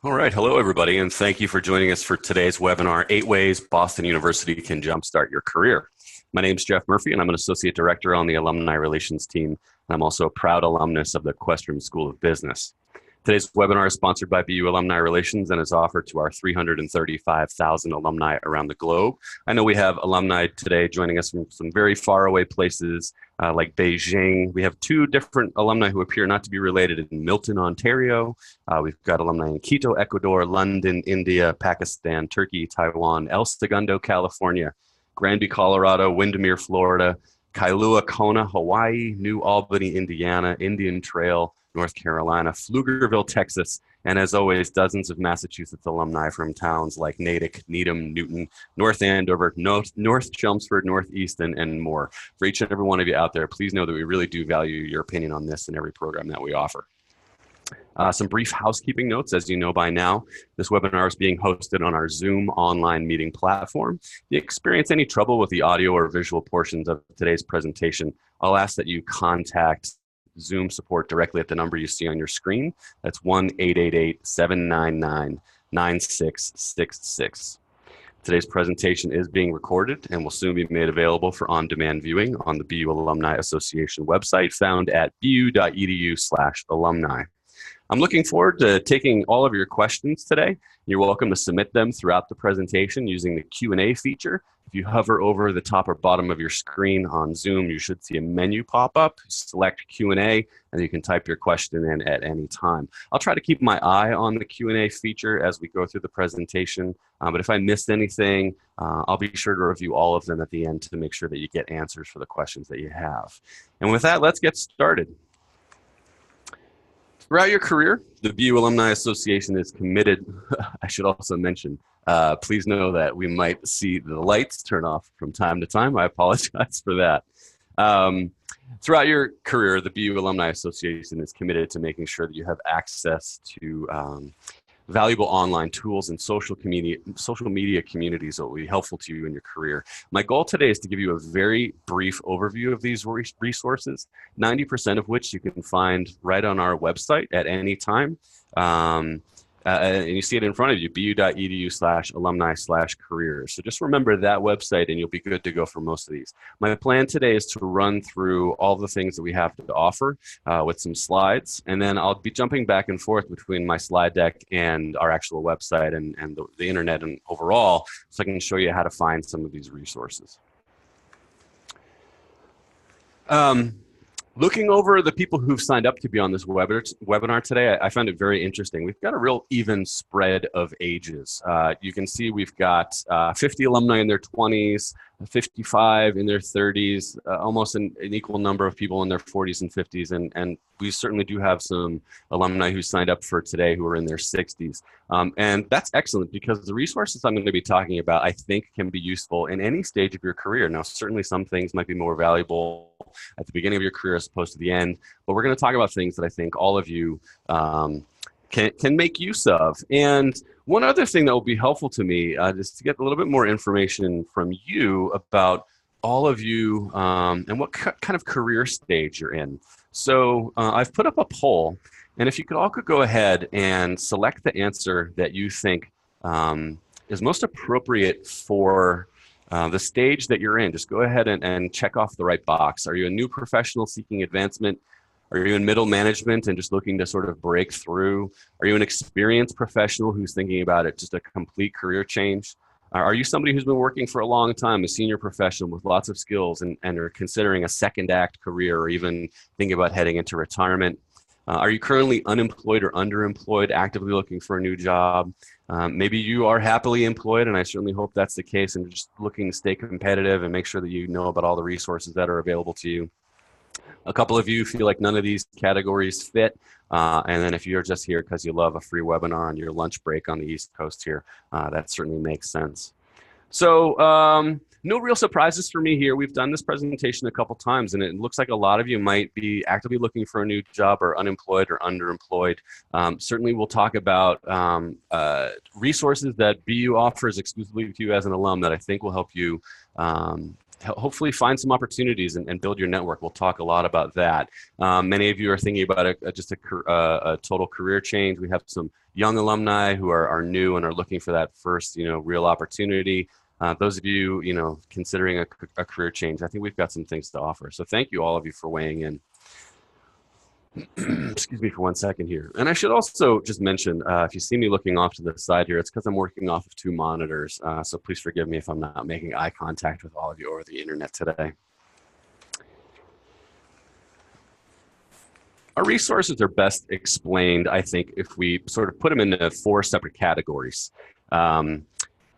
All right. Hello, everybody, and thank you for joining us for today's webinar, 8 Ways Boston University Can Jumpstart Your Career. My name is Jeff Murphy, and I'm an Associate Director on the Alumni Relations team, and I'm also a proud alumnus of the Questrom School of Business. Today's webinar is sponsored by BU Alumni Relations and is offered to our 335,000 alumni around the globe. I know we have alumni today joining us from some very faraway places like Beijing. We have 2 different alumni who appear not to be related in Milton, Ontario. We've got alumni in Quito, Ecuador, London, India, Pakistan, Turkey, Taiwan, El Segundo, California, Granby, Colorado, Windermere, Florida, Kailua, Kona, Hawaii, New Albany, Indiana, Indian Trail, North Carolina, Pflugerville, Texas, and as always, dozens of Massachusetts alumni from towns like Natick, Needham, Newton, North Andover, North Chelmsford, Northeastern, and more. For each and every one of you out there, please know that we really do value your opinion on this and every program that we offer. Some brief housekeeping notes. As you know by now, this webinar is being hosted on our Zoom online meeting platform. If you experience any trouble with the audio or visual portions of today's presentation, I'll ask that you contact Zoom support directly at the number you see on your screen. That's 1-888-799-9666. Today's presentation is being recorded and will soon be made available for on-demand viewing on the BU Alumni Association website found at bu.edu/alumni. I'm looking forward to taking all of your questions today. You're welcome to submit them throughout the presentation using the Q&A feature. If you hover over the top or bottom of your screen on Zoom, you should see a menu pop up. Select Q&A, and you can type your question in at any time. I'll try to keep my eye on the Q&A feature as we go through the presentation, but if I missed anything, I'll be sure to review all of them at the end to make sure that you get answers for the questions that you have. And with that, let's get started. Throughout your career, the BU Alumni Association is committed. I should also mention, please know that we might see the lights turn off from time to time. I apologize for that. Throughout your career, the BU Alumni Association is committed to making sure that you have access to valuable online tools and social media communities that will be helpful to you in your career. My goal today is to give you a very brief overview of these resources, 90% of which you can find right on our website at any time. And you see it in front of you, bu.edu/alumni/careers. So just remember that website and you'll be good to go for most of these. My plan today is to run through all the things that we have to offer with some slides, and then I'll be jumping back and forth between my slide deck and our actual website and the internet and overall, so I can show you how to find some of these resources. Looking over the people who've signed up to be on this webinar today, I found it very interesting. We've got a real even spread of ages. You can see we've got 50 alumni in their 20s, 55 in their 30s, almost an equal number of people in their 40s and 50s, and we certainly do have some alumni who signed up for today who are in their 60s. And that's excellent because the resources I'm going to be talking about, I think, can be useful in any stage of your career. Now, certainly some things might be more valuable at the beginning of your career as opposed to the end, but we're going to talk about things that I think all of you can make use of. And one other thing that will be helpful to me is to get a little bit more information from you about all of you and what kind of career stage you're in. So I've put up a poll, and if you could all go ahead and select the answer that you think is most appropriate for the stage that you're in. Just go ahead and check off the right box. Are you a new professional seeking advancement? Are you in middle management and just looking to sort of break through? Are you an experienced professional who's thinking about it, just a complete career change? Are you somebody who's been working for a long time, a senior professional with lots of skills and are considering a second act career or even thinking about heading into retirement? Are you currently unemployed or underemployed, actively looking for a new job? Maybe you are happily employed, and I certainly hope that's the case, and just looking to stay competitive and make sure that you know about all the resources that are available to you. A couple of you feel like none of these categories fit, and then if you're just here because you love a free webinar on your lunch break on the East Coast here, that certainly makes sense. So no real surprises for me here. We've done this presentation a couple times, and it looks like a lot of you might be actively looking for a new job or unemployed or underemployed. Certainly we'll talk about resources that BU offers exclusively to you as an alum that I think will help you hopefully find some opportunities and build your network. We'll talk a lot about that. Many of you are thinking about just a total career change. We have some young alumni who are new and are looking for that first, real opportunity. Those of you, considering a career change, I think we've got some things to offer. So thank you, all of you, for weighing in. Excuse me for 1 second here. And I should also just mention, if you see me looking off to the side here, it's because I'm working off of 2 monitors. So please forgive me if I'm not making eye contact with all of you over the internet today. Our resources are best explained, I think, if we sort of put them into 4 separate categories.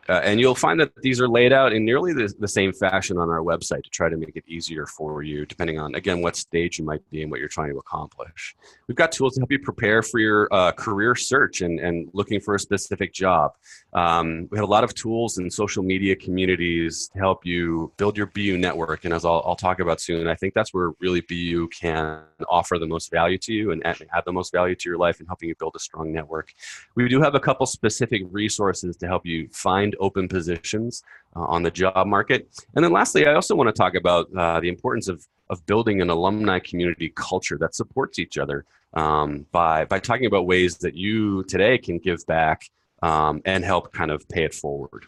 And you'll find that these are laid out in nearly the same fashion on our website to try to make it easier for you, depending on, again, what stage you might be and what you're trying to accomplish. We've got tools to help you prepare for your career search and looking for a specific job. We have a lot of tools in social media communities to help you build your BU network. And as I'll talk about soon, I think that's where really BU can offer the most value to you and add the most value to your life in helping you build a strong network. We do have a couple specific resources to help you find open positions on the job market. And then lastly, I also want to talk about the importance of building an alumni community culture that supports each other by talking about ways that you today can give back and help kind of pay it forward.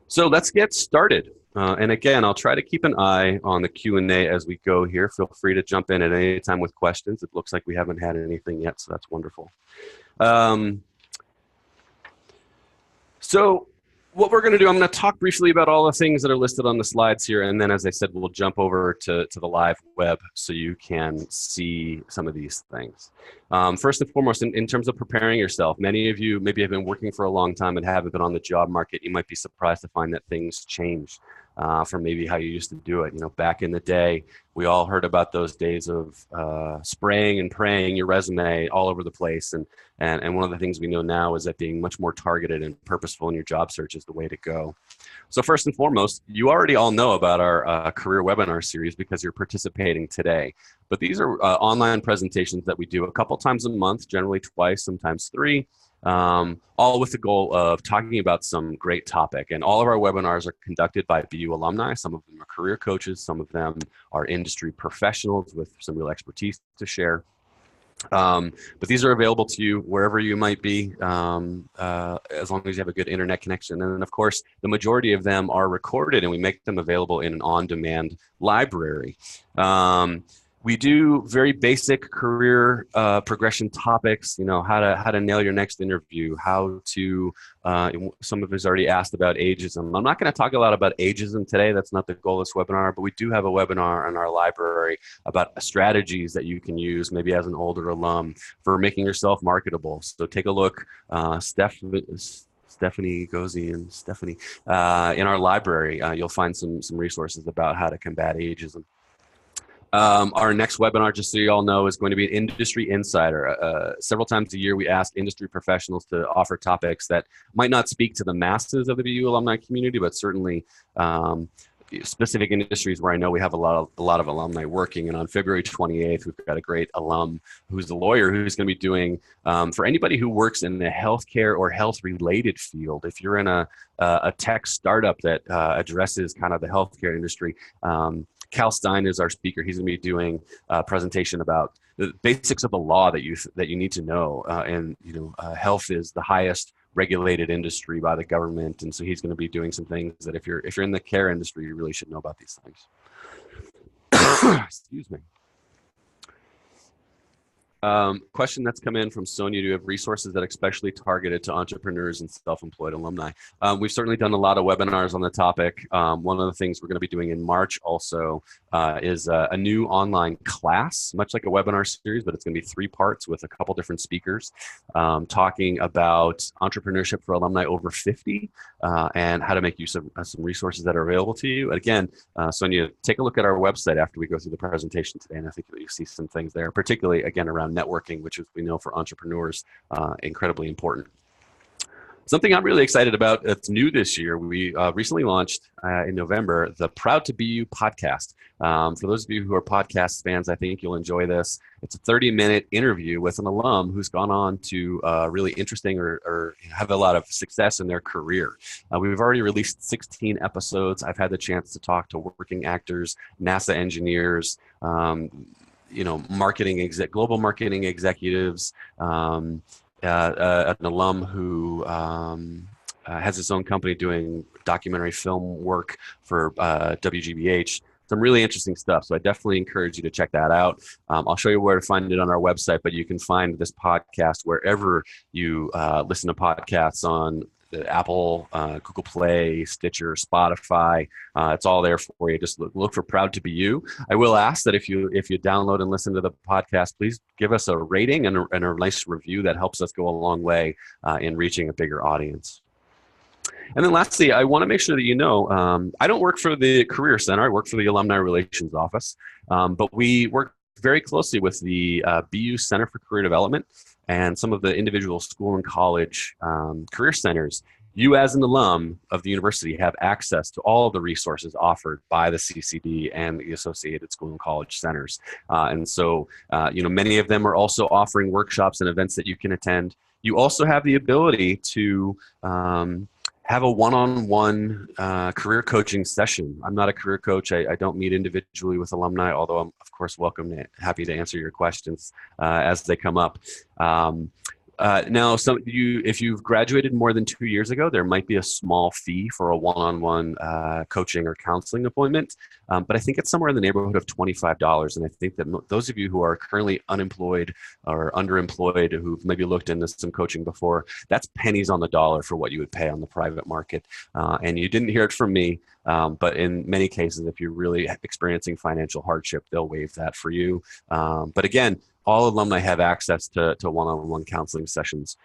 So let's get started. And again, I'll try to keep an eye on the Q&A as we go here. Feel free to jump in at any time with questions. It looks like we haven't had anything yet, so that's wonderful. So what we're going to do, I'm going to talk briefly about all the things that are listed on the slides here. And then, as I said, we'll jump over to the live web so you can see some of these things. First and foremost, in terms of preparing yourself, many of you maybe have been working for a long time and haven't been on the job market. You might be surprised to find that things change from maybe how you used to do it. Back in the day, we all heard about those days of spraying and praying your resume all over the place. And one of the things we know now is that being much more targeted and purposeful in your job search is the way to go. So first and foremost, you already all know about our career webinar series because you're participating today. But these are online presentations that we do a couple times a month, generally twice, sometimes 3. All with the goal of talking about some great topic. And all of our webinars are conducted by BU alumni. Some of them are career coaches. Some of them are industry professionals with some real expertise to share. But these are available to you wherever you might be, as long as you have a good internet connection. And then, of course, the majority of them are recorded and we make them available in an on-demand library. We do very basic career progression topics, how to nail your next interview, how to, some of us already asked about ageism. I'm not going to talk a lot about ageism today. That's not the goal of this webinar, but we do have a webinar in our library about strategies that you can use maybe as an older alum for making yourself marketable. So take a look, Stephanie Gozi and Stephanie, in our library, you'll find some resources about how to combat ageism. Our next webinar, just so you all know, is going to be an industry insider. Several times a year, we ask industry professionals to offer topics that might not speak to the masses of the BU alumni community, but certainly specific industries where I know we have a lot of alumni working. And on February 28th, we've got a great alum who's a lawyer who's going to be doing, for anybody who works in the healthcare or health-related field, if you're in a tech startup that addresses kind of the healthcare industry, Cal Stein is our speaker. He's going to be doing a presentation about the basics of the law that you need to know. Health is the highest regulated industry by the government, and so he's going to be doing some things that if you're in the care industry, you really should know about these things. Excuse me. Question that's come in from Sonia: do you have resources that are especially targeted to entrepreneurs and self-employed alumni? We've certainly done a lot of webinars on the topic. One of the things we're going to be doing in March also is a new online class, much like a webinar series, but it's going to be 3 parts with a couple different speakers talking about entrepreneurship for alumni over 50 and how to make use of some resources that are available to you. And again, Sonia, take a look at our website after we go through the presentation today, and I think you see some things there, particularly, again, around networking, which is, we know, for entrepreneurs, incredibly important. Something I'm really excited about that's new this year. We recently launched in November the Proud to BU podcast. For those of you who are podcast fans, I think you'll enjoy this. It's a 30-minute interview with an alum who's gone on to really interesting or have a lot of success in their career. We've already released 16 episodes. I've had the chance to talk to working actors, NASA engineers, global marketing executives, an alum who has his own company doing documentary film work for WGBH. Some really interesting stuff. So I definitely encourage you to check that out. I'll show you where to find it on our website, but you can find this podcast wherever you listen to podcasts on the Apple, Google Play, Stitcher, Spotify. It's all there for you. Just look for Proud to Be You. I will ask that if you download and listen to the podcast, please give us a rating and a nice review. That helps us go a long way in reaching a bigger audience. And then lastly, I want to make sure that you know, I don't work for the Career Center. I work for the Alumni Relations Office, but we work very closely with the BU Center for Career Development and some of the individual school and college career centers. You as an alum of the university have access to all of the resources offered by the CCD and the associated school and college centers. And so, many of them are also offering workshops and events that you can attend. You also have the ability to have a one-on-one career coaching session. I'm not a career coach. I don't meet individually with alumni, although I'm, of course, happy to answer your questions as they come up. Now, if you've graduated more than 2 years ago, there might be a small fee for a one-on-one coaching or counseling appointment, but I think it's somewhere in the neighborhood of $25. And I think that those of you who are currently unemployed or underemployed, who've maybe looked into some coaching before, that's pennies on the dollar for what you would pay on the private market. And you didn't hear it from me, but in many cases, if you're really experiencing financial hardship, they'll waive that for you. But again, all alumni have access to one-on-one counseling sessions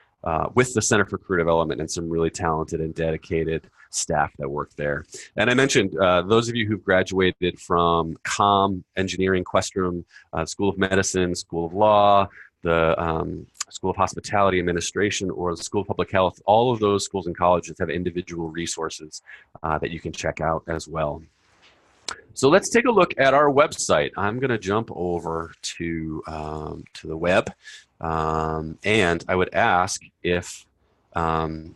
with the Center for Career Development and some really talented and dedicated staff that work there. And I mentioned those of you who've graduated from COM, Engineering, Questrom, School of Medicine, School of Law, the School of Hospitality Administration, or the School of Public Health, all of those schools and colleges have individual resources that you can check out as well. So let's take a look at our website. I'm going to jump over to the web, and I would ask if when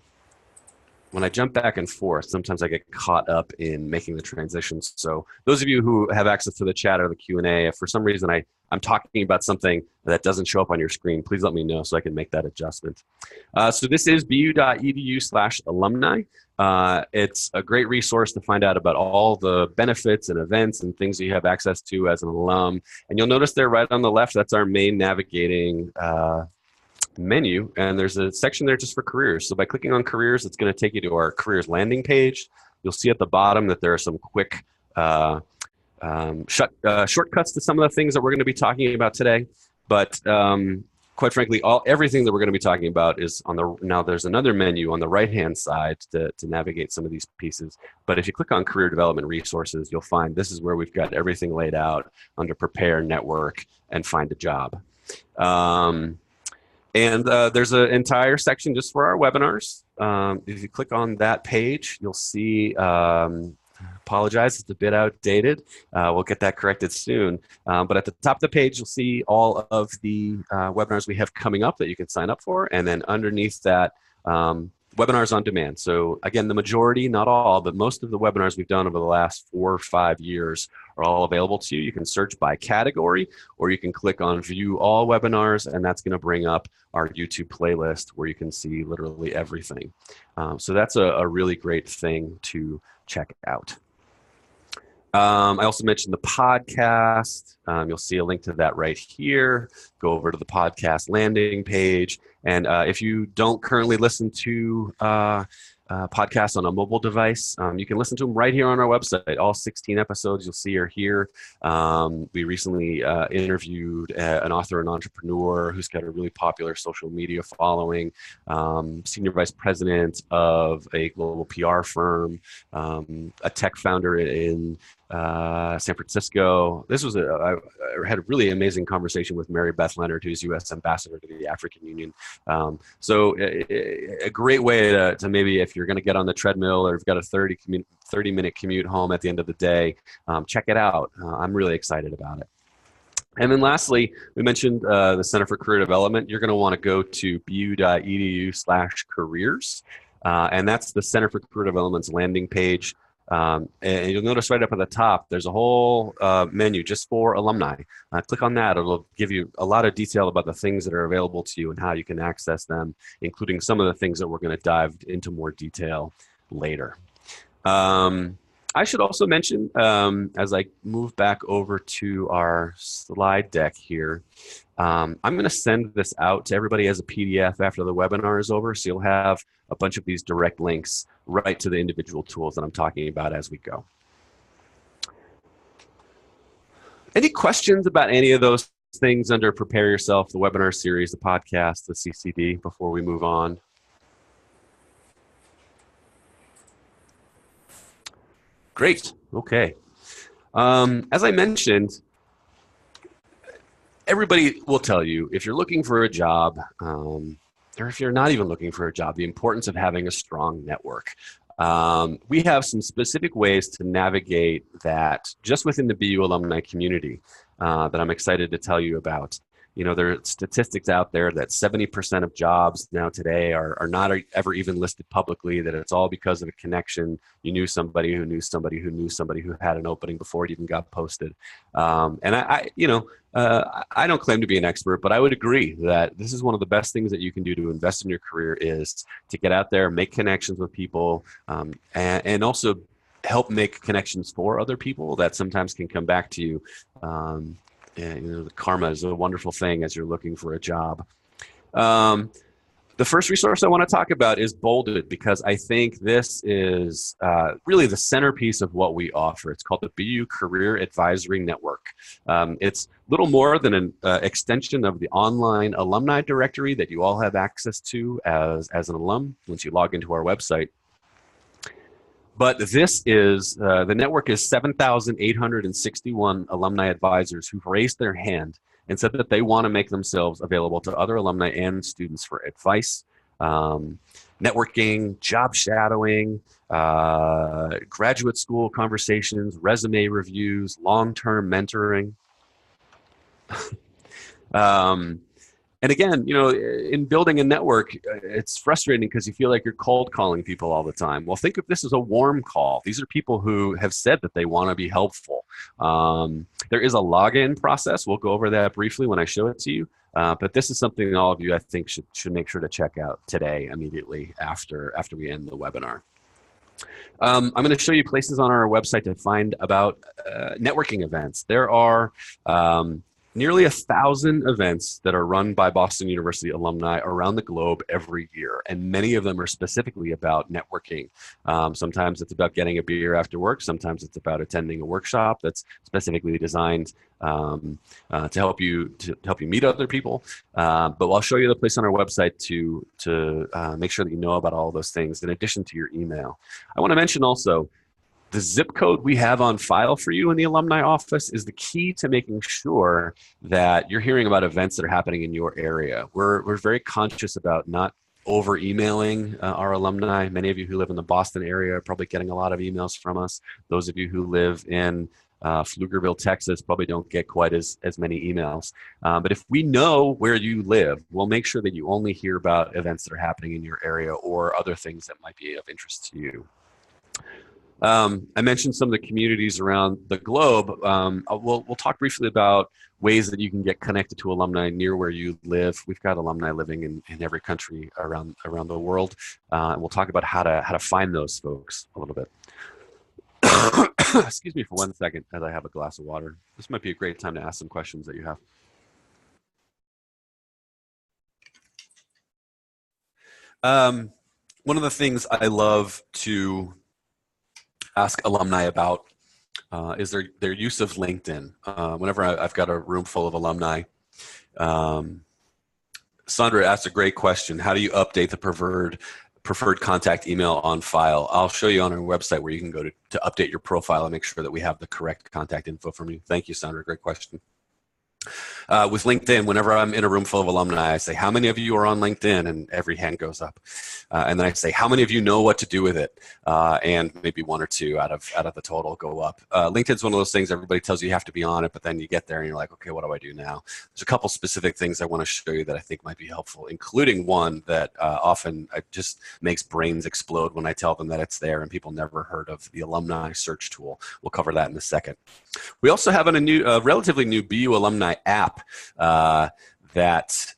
I jump back and forth, sometimes I get caught up in making the transitions. So those of you who have access to the chat or the Q&A, if for some reason I'm talking about something that doesn't show up on your screen, please let me know so I can make that adjustment. So this is bu.edu/alumni. It's a great resource to find out about all the benefits and events and things that you have access to as an alum. And you'll notice there right on the left, that's our main navigating menu, and there's a section there just for careers. So by clicking on careers, it's going to take you to our careers landing page. You'll see at the bottom that there are some quick shortcuts to some of the things that we're going to be talking about today. But quite frankly, everything that we're going to be talking about is now there's another menu on the right-hand side to navigate some of these pieces. But if you click on career development resources, you'll find this is where we've got everything laid out under prepare, network, and find a job. And there's an entire section just for our webinars. If you click on that page, you'll see, apologize, it's a bit outdated. We'll get that corrected soon. But at the top of the page, you'll see all of the webinars we have coming up that you can sign up for. And then underneath that, webinars on demand. So again, the majority, not all, but most of the webinars we've done over the last 4 or 5 years are all available to you. You can search by category, or you can click on view all webinars, and that's going to bring up our YouTube playlist where you can see literally everything. So that's a really great thing to check out. I also mentioned the podcast. You'll see a link to that right here. Go over to the podcast landing page. And if you don't currently listen to podcasts on a mobile device. You can listen to them right here on our website. All 16 episodes you'll see are here. We recently interviewed an author and entrepreneur who's got a really popular social media following, senior vice president of a global PR firm, a tech founder in San Francisco. This was I had a really amazing conversation with Mary Beth Leonard, who's U.S. ambassador to the African Union. So a great way to maybe, if you're going to get on the treadmill or you've got a 30-minute commute home at the end of the day, check it out. I'm really excited about it. And then lastly, we mentioned the Center for Career Development. You're going to want to go to bu.edu/careers. And that's the Center for Career Development's landing page. And you'll notice right up at the top, there's a whole menu just for alumni. Click on that. It'll give you a lot of detail about the things that are available to you and how you can access them, including some of the things that we're going to dive into more detail later. I should also mention, as I move back over to our slide deck here, I'm going to send this out to everybody as a PDF after the webinar is over. So you'll have a bunch of these direct links right to the individual tools that I'm talking about as we go. Any questions about any of those things under Prepare Yourself, the webinar series, the podcast, the CCD, before we move on? Great. Okay. As I mentioned, everybody will tell you, if you're looking for a job, or if you're not even looking for a job, the importance of having a strong network. We have some specific ways to navigate that just within the BU alumni community that I'm excited to tell you about. You know, there are statistics out there that 70% of jobs now today are not ever even listed publicly, that it's all because of a connection. You knew somebody who knew somebody who knew somebody who had an opening before it even got posted. And I don't claim to be an expert, but I would agree that this is one of the best things that you can do to invest in your career, is to get out there, make connections with people, and also help make connections for other people that sometimes can come back to you. And, the karma is a wonderful thing as you're looking for a job. The first resource I want to talk about is Bolded, because I think this is really the centerpiece of what we offer. It's called the BU Career Advisory Network. It's little more than an extension of the online alumni directory that you all have access to as an alum once you log into our website. But this is, the network is 7,861 alumni advisors who've raised their hand and said that they want to make themselves available to other alumni and students for advice, networking, job shadowing, graduate school conversations, resume reviews, long-term mentoring. And again, in building a network, it's frustrating because you feel like you're cold calling people all the time. Well, think of this as a warm call. These are people who have said that they want to be helpful. There is a login process. We'll go over that briefly when I show it to you. But this is something all of you, I think, should make sure to check out today, immediately after we end the webinar. I'm going to show you places on our website to find about networking events. There are nearly 1,000 events that are run by Boston University alumni around the globe every year, and many of them are specifically about networking. Sometimes it's about getting a beer after work. Sometimes it's about attending a workshop that's specifically designed to help you meet other people. But I'll show you the place on our website to make sure that you know about all those things in addition to your email. I want to mention also, the zip code we have on file for you in the alumni office is the key to making sure that you're hearing about events that are happening in your area. We're very conscious about not over emailing our alumni. Many of you who live in the Boston area are probably getting a lot of emails from us. Those of you who live in Pflugerville, Texas, probably don't get quite as many emails. But if we know where you live, we'll make sure that you only hear about events that are happening in your area or other things that might be of interest to you. I mentioned some of the communities around the globe. We'll talk briefly about ways that you can get connected to alumni near where you live. We've got alumni living in every country around the world, and we'll talk about how to find those folks a little bit. Excuse me for 1 second as I have a glass of water. This might be a great time to ask some questions that you have. one of the things I love to ask alumni about is their use of LinkedIn. Whenever I've got a room full of alumni, Sandra asked a great question. How do you update the preferred contact email on file? I'll show you on our website where you can go to update your profile and make sure that we have the correct contact info from you. Thank you, Sandra. Great question. With LinkedIn, whenever I'm in a room full of alumni, I say, how many of you are on LinkedIn? And every hand goes up. And then I say, how many of you know what to do with it? And maybe one or two out of the total go up. LinkedIn's one of those things everybody tells you you have to be on it, but then you get there and you're like, okay, what do I do now? There's a couple specific things I want to show you that I think might be helpful, including one that often just makes brains explode when I tell them that it's there and people never heard of the Alumni Search tool. We'll cover that in a second. We also have a relatively new BU Alumni App that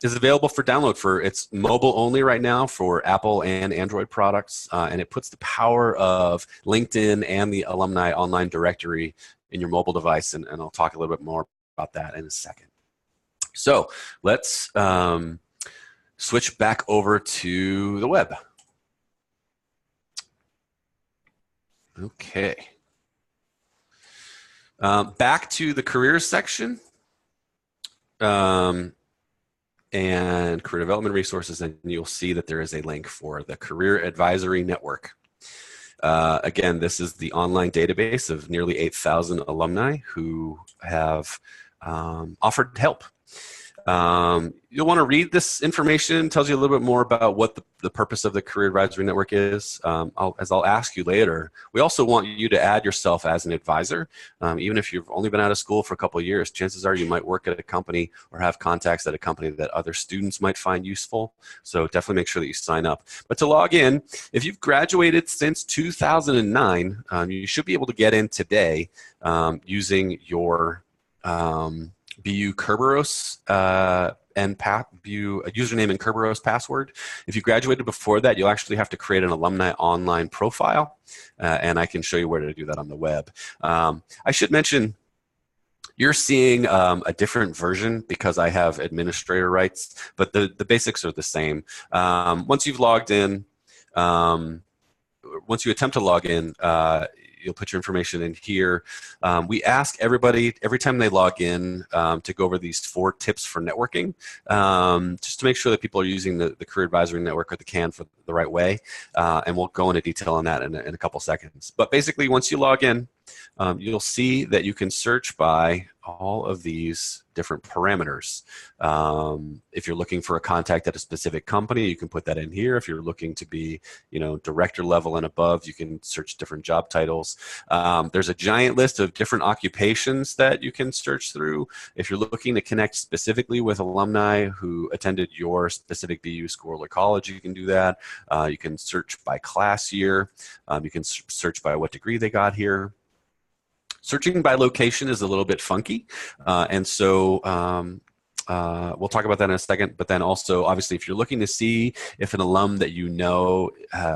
is available for download. It's mobile only right now for Apple and Android products, and it puts the power of LinkedIn and the Alumni Online Directory in your mobile device, and I'll talk a little bit more about that in a second. So let's switch back over to the web. Okay. Back to the careers section and career development resources, and you'll see that there is a link for the Career Advisory Network. Again, this is the online database of nearly 8,000 alumni who have offered help. You'll want to read this information. It tells you a little bit more about what the purpose of the Career Advisory Network is. As I'll ask you later, we also want you to add yourself as an advisor. Even if you've only been out of school for a couple of years, chances are you might work at a company or have contacts at a company that other students might find useful. So definitely make sure that you sign up. But to log in, if you've graduated since 2009, you should be able to get in today using your BU Kerberos and BU username and Kerberos password. If you graduated before that, you'll actually have to create an alumni online profile, and I can show you where to do that on the web. I should mention, you're seeing a different version because I have administrator rights, but the basics are the same. Once you've logged in, once you attempt to log in, you'll put your information in here. We ask everybody every time they log in to go over these 4 tips for networking, just to make sure that people are using the Career Advisory Network or the CAN for the right way. And we'll go into detail on that in a couple seconds. But basically, once you log in, you'll see that you can search by all of these different parameters. If you're looking for a contact at a specific company, you can put that in here. If you're looking to be, director level and above, you can search different job titles. There's a giant list of different occupations that you can search through. If you're looking to connect specifically with alumni who attended your specific BU school or college, you can do that. You can search by class year. You can search by what degree they got here. Searching by location is a little bit funky, and so we'll talk about that in a second. But then also, obviously, if you're looking to see if an alum that you know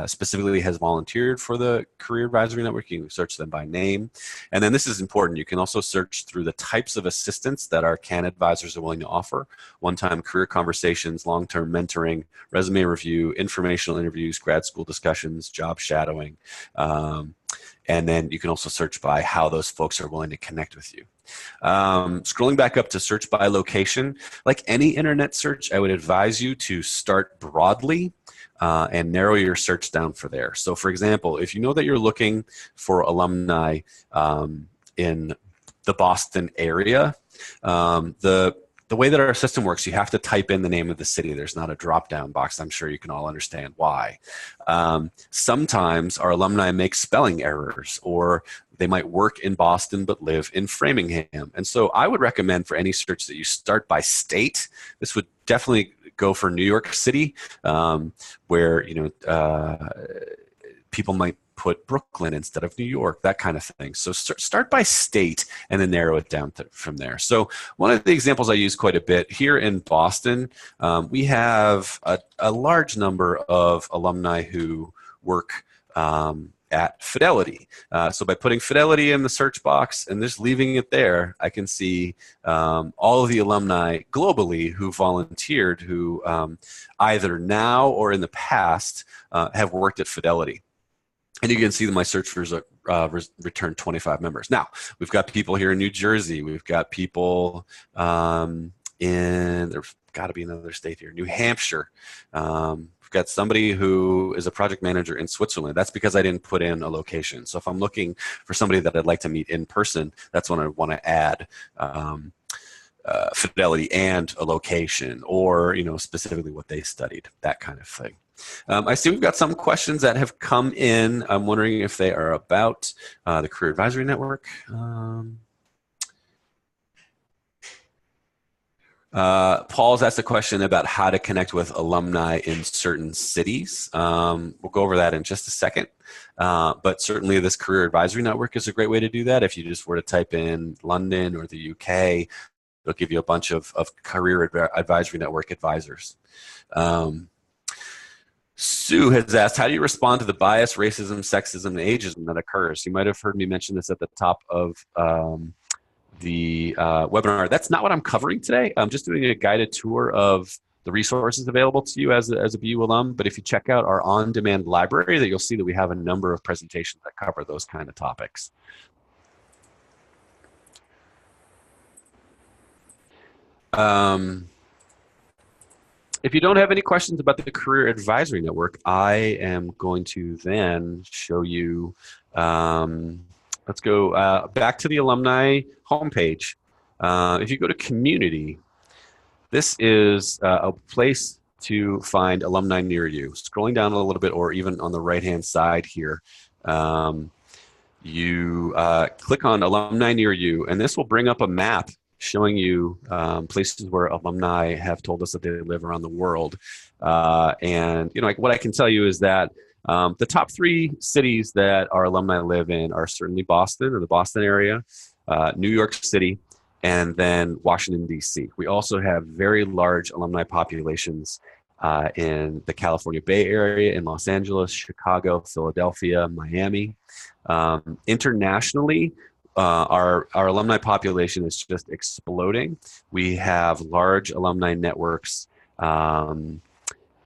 specifically has volunteered for the Career Advisory Network, you can search them by name. And then this is important. You can also search through the types of assistance that our CAN advisors are willing to offer: one-time career conversations, long-term mentoring, resume review, informational interviews, grad school discussions, job shadowing. And then you can also search by how those folks are willing to connect with you. Scrolling back up to search by location, like any internet search, I would advise you to start broadly and narrow your search down for there. So for example, if you know that you're looking for alumni in the Boston area, the way that our system works, you have to type in the name of the city. There's not a drop-down box. I'm sure you can all understand why. Sometimes our alumni make spelling errors, or they might work in Boston but live in Framingham. And so I would recommend for any search that you start by state. This would definitely go for New York City, where people might put Brooklyn instead of New York, that kind of thing. So start by state and then narrow it down from there. So one of the examples I use quite a bit here in Boston, we have a large number of alumni who work at Fidelity. So by putting Fidelity in the search box and just leaving it there, I can see all of the alumni globally who volunteered, who either now or in the past have worked at Fidelity. And you can see that my search returned 25 members. Now, we've got people here in New Jersey. We've got people there's got to be another state here, New Hampshire. We've got somebody who is a project manager in Switzerland. That's because I didn't put in a location. So if I'm looking for somebody that I'd like to meet in person, that's when I want to add Fidelity and a location, or specifically what they studied, that kind of thing. I see we've got some questions that have come in. I'm wondering if they are about the Career Advisory Network. Paul's asked a question about how to connect with alumni in certain cities. We'll go over that in just a second. But certainly this Career Advisory Network is a great way to do that. If you just were to type in London or the UK, it'll give you a bunch of Career Advisory Network advisors. Sue has asked, how do you respond to the bias, racism, sexism, and ageism that occurs? You might have heard me mention this at the top of the webinar. That's not what I'm covering today. I'm just doing a guided tour of the resources available to you as a BU alum. But if you check out our on-demand library, that you'll see that we have a number of presentations that cover those kind of topics. If you don't have any questions about the Career Advisory Network, I am going to then show you, let's go back to the alumni homepage. If you go to community, this is a place to find Alumni Near You. Scrolling down a little bit, or even on the right-hand side here, you click on Alumni Near You, and this will bring up a map showing you places where alumni have told us that they live around the world. And what I can tell you is that the top 3 cities that our alumni live in are certainly Boston, or the Boston area, New York City, and then Washington, D.C. We also have very large alumni populations in the California Bay Area, in Los Angeles, Chicago, Philadelphia, Miami. Internationally, our alumni population is just exploding. We have large alumni networks thriving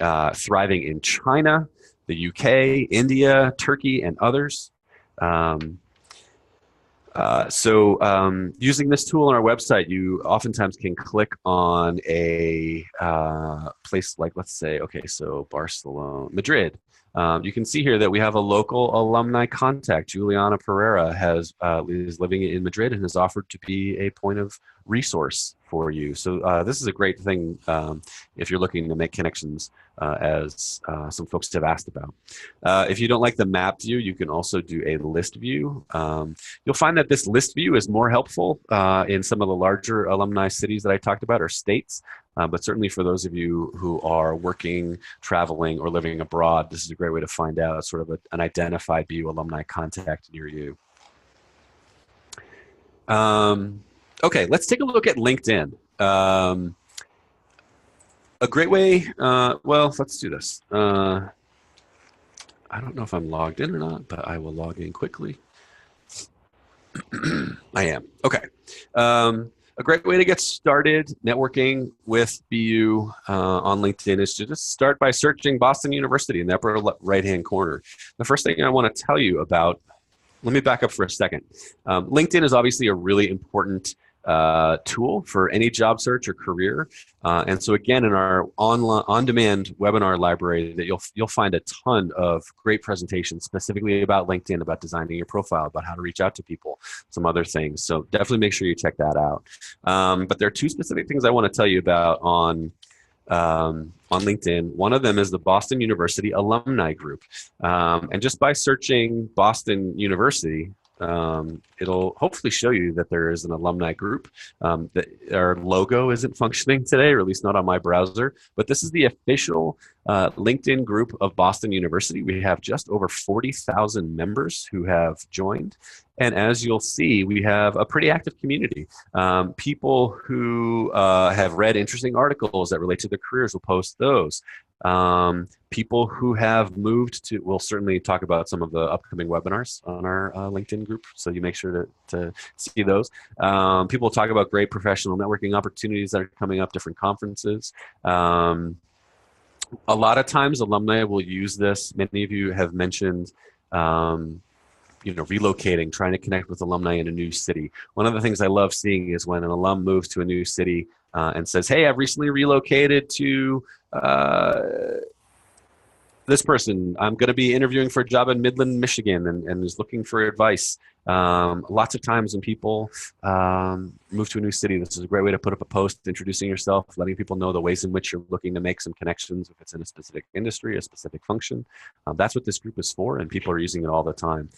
in China, the UK, India, Turkey, and others. Using this tool on our website, you oftentimes can click on a place like, let's say, okay, so Barcelona, Madrid. You can see here that we have a local alumni contact. Juliana Pereira is living in Madrid and has offered to be a point of resource for you. So this is a great thing if you're looking to make connections, as some folks have asked about. If you don't like the map view, you can also do a list view. You'll find that this list view is more helpful in some of the larger alumni cities that I talked about, or states. But certainly for those of you who are working, traveling, or living abroad, this is a great way to find out sort of an identified BU alumni contact near you. Okay, let's take a look at LinkedIn. A great way, well, let's do this. I don't know if I'm logged in or not, but I will log in quickly. I am. Okay. A great way to get started networking with BU on LinkedIn is to just start by searching Boston University in the upper right-hand corner. The first thing I want to tell you about, let me back up for a second. LinkedIn is obviously a really important tool for any job search or career. And so again, in our on-demand webinar library, that you'll find a ton of great presentations specifically about LinkedIn, about designing your profile, about how to reach out to people, some other things. So definitely make sure you check that out. But there are 2 specific things I want to tell you about on LinkedIn. One of them is the Boston University Alumni Group. And just by searching Boston University, it'll hopefully show you that there is an alumni group. That our logo isn't functioning today, or at least not on my browser, but this is the official LinkedIn group of Boston University. We have just over 40,000 members who have joined. And as you'll see, we have a pretty active community. People who have read interesting articles that relate to their careers will post those. People who have moved to, we'll certainly talk about some of the upcoming webinars on our LinkedIn group, so you make sure to see those. People talk about great professional networking opportunities that are coming up, different conferences. A lot of times alumni will use this. Many of you have mentioned relocating, trying to connect with alumni in a new city. One of the things I love seeing is when an alum moves to a new city and says, hey, I've recently relocated to this person. I'm going to be interviewing for a job in Midland, Michigan, and is looking for advice. Lots of times when people move to a new city, this is a great way to put up a post introducing yourself, letting people know the ways in which you're looking to make some connections, if it's in a specific industry, a specific function. That's what this group is for, and people are using it all the time.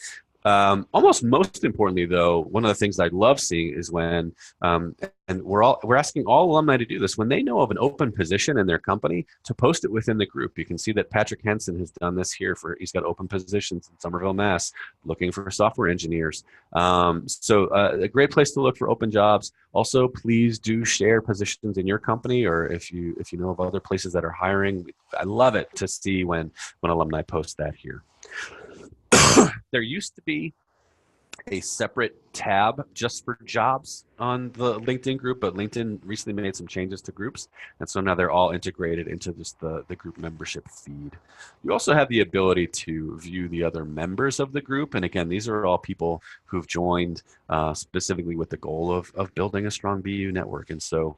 Almost most importantly, though, one of the things I love seeing is when, and we're asking all alumni to do this, when they know of an open position in their company, to post it within the group. You can see that Patrick Henson has done this here. He's got open positions in Somerville, Mass, looking for software engineers. So a great place to look for open jobs. Also, please do share positions in your company, or if you know of other places that are hiring. I love it to see when alumni post that here. There used to be a separate tab just for jobs on the LinkedIn group, but LinkedIn recently made some changes to groups, and so now they're all integrated into just the group membership feed. You also have the ability to view the other members of the group, and again, these are all people who've joined specifically with the goal of building a strong BU network, and so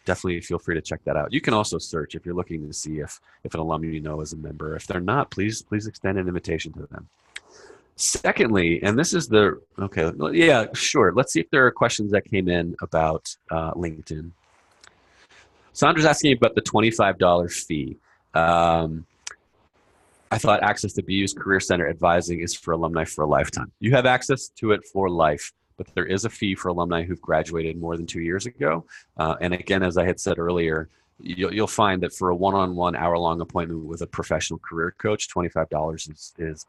definitely feel free to check that out. You can also search if you're looking to see if an alum you know is a member. If they're not, please extend an invitation to them. Secondly, and this is okay, yeah, sure. Let's see if there are questions that came in about LinkedIn. Sandra's asking about the $25 fee. I thought access to BU's Career Center advising is for alumni for a lifetime. You have access to it for life, but there is a fee for alumni who've graduated more than 2 years ago. And again, as I had said earlier, you'll find that for a one-on-one hour-long appointment with a professional career coach, $25 is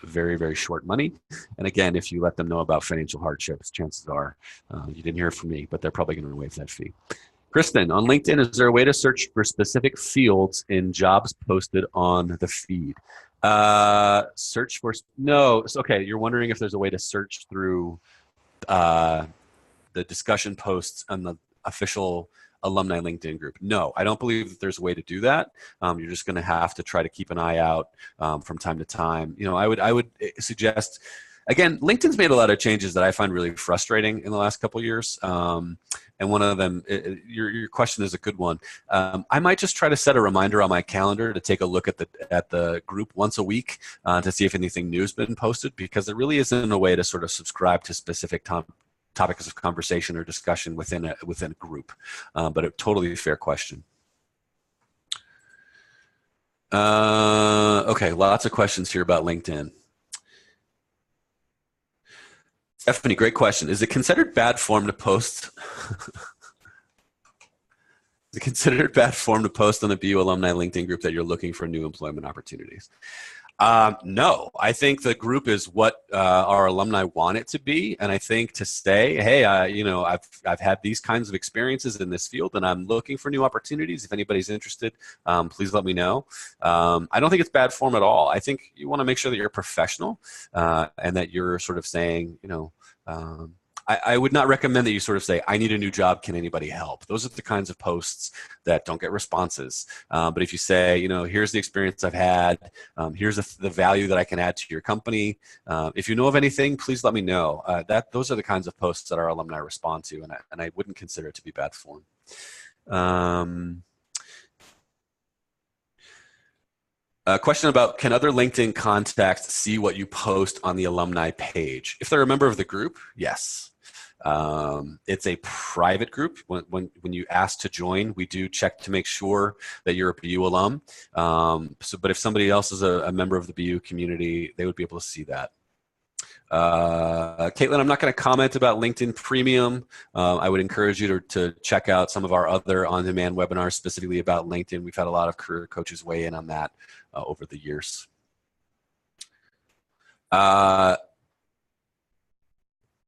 very, very short money. And again, if you let them know about financial hardships, chances are you didn't hear from me, but they're probably going to waive that fee. Kristen, on LinkedIn, is there a way to search for specific fields in jobs posted on the feed? Search for, no, okay, you're wondering if there's a way to search through the discussion posts on the official alumni LinkedIn group. No, I don't believe that there's a way to do that. You're just going to have to try to keep an eye out from time to time. I would suggest, again, LinkedIn's made a lot of changes that I find really frustrating in the last couple of years. And one of them, your question is a good one. I might just try to set a reminder on my calendar to take a look at the group once a week to see if anything new has been posted, because there really isn't a way to sort of subscribe to specific topics of conversation or discussion within a group, but a totally fair question. Okay, lots of questions here about LinkedIn. Stephanie, great question. Is it considered bad form to post? Is it considered bad form to post on the BU Alumni LinkedIn group that you're looking for new employment opportunities? No, I think the group is what our alumni want it to be, and I think to say, hey, I've had these kinds of experiences in this field, and I'm looking for new opportunities. If anybody's interested, please let me know. I don't think it's bad form at all. I think you want to make sure that you're professional and that you're sort of saying, I would not recommend that you sort of say, I need a new job, can anybody help? Those are the kinds of posts that don't get responses. But if you say, here's the experience I've had, here's the value that I can add to your company. If you know of anything, please let me know. Those are the kinds of posts that our alumni respond to, and I wouldn't consider it to be bad form. A question about, can other LinkedIn contacts see what you post on the alumni page? If they're a member of the group, yes. It's a private group. When you ask to join, we do check to make sure that you're a BU alum. But if somebody else is a member of the BU community, they would be able to see that. Caitlin, I'm not going to comment about LinkedIn Premium. I would encourage you to check out some of our other on-demand webinars specifically about LinkedIn. We've had a lot of career coaches weigh in on that over the years.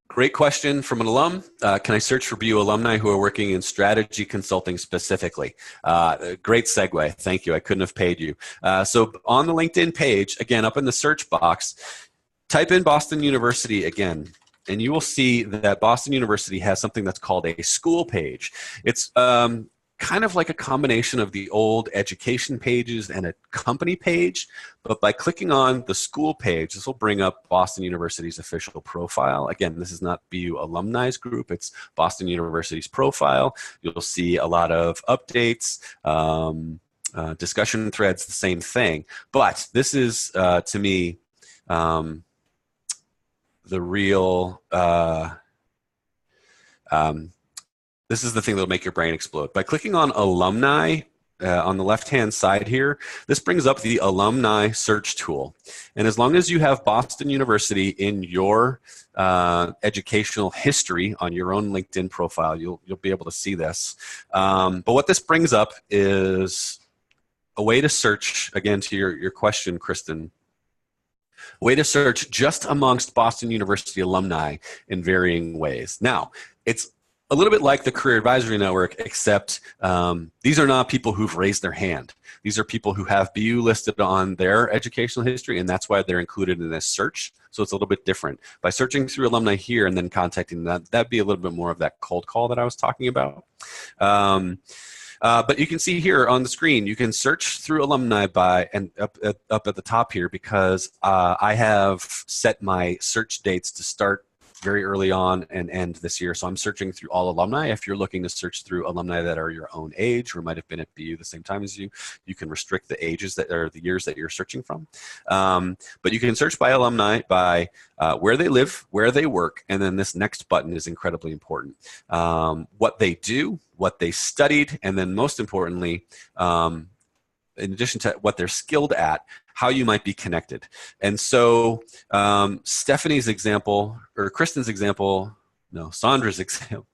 Great question from an alum. Can I search for BU alumni who are working in strategy consulting specifically? Great segue. Thank you. I couldn't have paid you. So on the LinkedIn page, again, up in the search box, type in Boston University again, and you will see that Boston University has something that's called a school page. It's kind of like a combination of the old education pages and a company page, but by clicking on the school page, this will bring up Boston University's official profile. Again, this is not BU Alumni's group, it's Boston University's profile. You'll see a lot of updates, discussion threads, the same thing. But this is, to me, the real this is the thing that'll make your brain explode. By clicking on alumni on the left-hand side here, this brings up the Alumni Search tool. And as long as you have Boston University in your educational history on your own LinkedIn profile, you'll be able to see this. But what this brings up is a way to search, again, to your question, Kristen, a way to search just amongst Boston University alumni in varying ways. Now, it's a little bit like the Career Advisory Network, except these are not people who've raised their hand. These are people who have BU listed on their educational history, and that's why they're included in this search. So it's a little bit different. By searching through alumni here and then contacting them, that'd be a little bit more of that cold call that I was talking about. But you can see here on the screen, you can search through alumni by, and up at the top here, because I have set my search dates to start very early on and end this year. So I'm searching through all alumni. If you're looking to search through alumni that are your own age or might have been at BU the same time as you, you can restrict the ages that are the years that you're searching from. But you can search by alumni by where they live, where they work, and then this next button is incredibly important. What they do, what they studied, and then most importantly, in addition to what they're skilled at, how you might be connected. And so Stephanie's example, or Kristen's example, no, Sandra's example,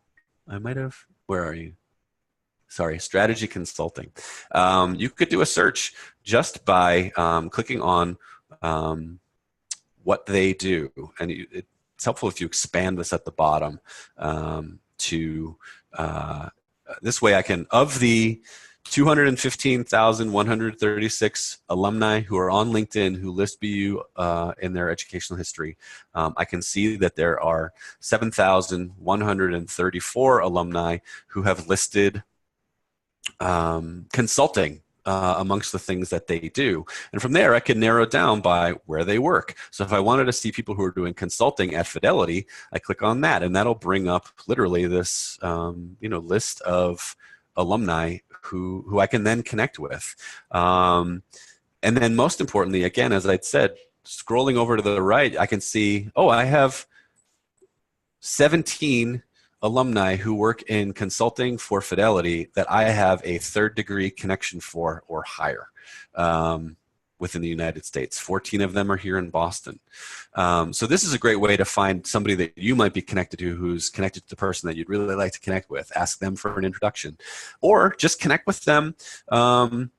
I might have, where are you? Sorry, strategy consulting. You could do a search just by clicking on what they do. And it's helpful if you expand this at the bottom this way I can, of the 215,136 alumni who are on LinkedIn who list BU in their educational history, I can see that there are 7,134 alumni who have listed consulting amongst the things that they do. And from there, I can narrow down by where they work. So if I wanted to see people who are doing consulting at Fidelity, I click on that, and that'll bring up literally this list of alumni who I can then connect with. And then most importantly, again, as I said, scrolling over to the right, I can see, oh, I have 17 alumni who work in consulting for Fidelity that I have a third-degree connection for or higher within the United States. 14 of them are here in Boston. So this is a great way to find somebody that you might be connected to who's connected to the person that you'd really like to connect with. Ask them for an introduction. Or just connect with them on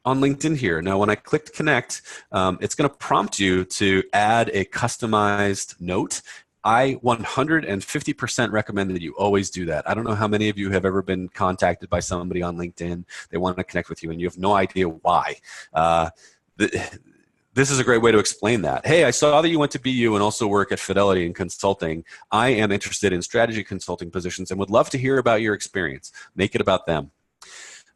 LinkedIn here. Now, when I clicked connect, it's going to prompt you to add a customized note. I 150% recommend that you always do that. I don't know how many of you have ever been contacted by somebody on LinkedIn. They want to connect with you and you have no idea why. This is a great way to explain that. Hey, I saw that you went to BU and also work at Fidelity in consulting. I am interested in strategy consulting positions and would love to hear about your experience. Make it about them.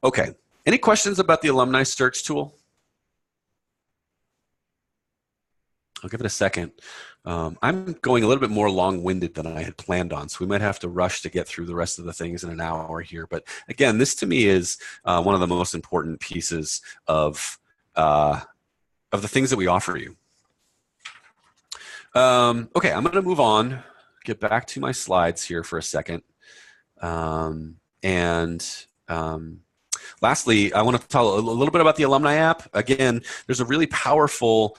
Okay. Any questions about the Alumni Search tool? I'll give it a second. I'm going a little bit more long-winded than I had planned on, so we might have to rush to get through the rest of the things in an hour here. But again, this to me is one of the most important pieces of the things that we offer you. Okay, I'm going to move on, get back to my slides here for a second, Lastly, I want to tell a little bit about the Alumni App. Again, there's a really powerful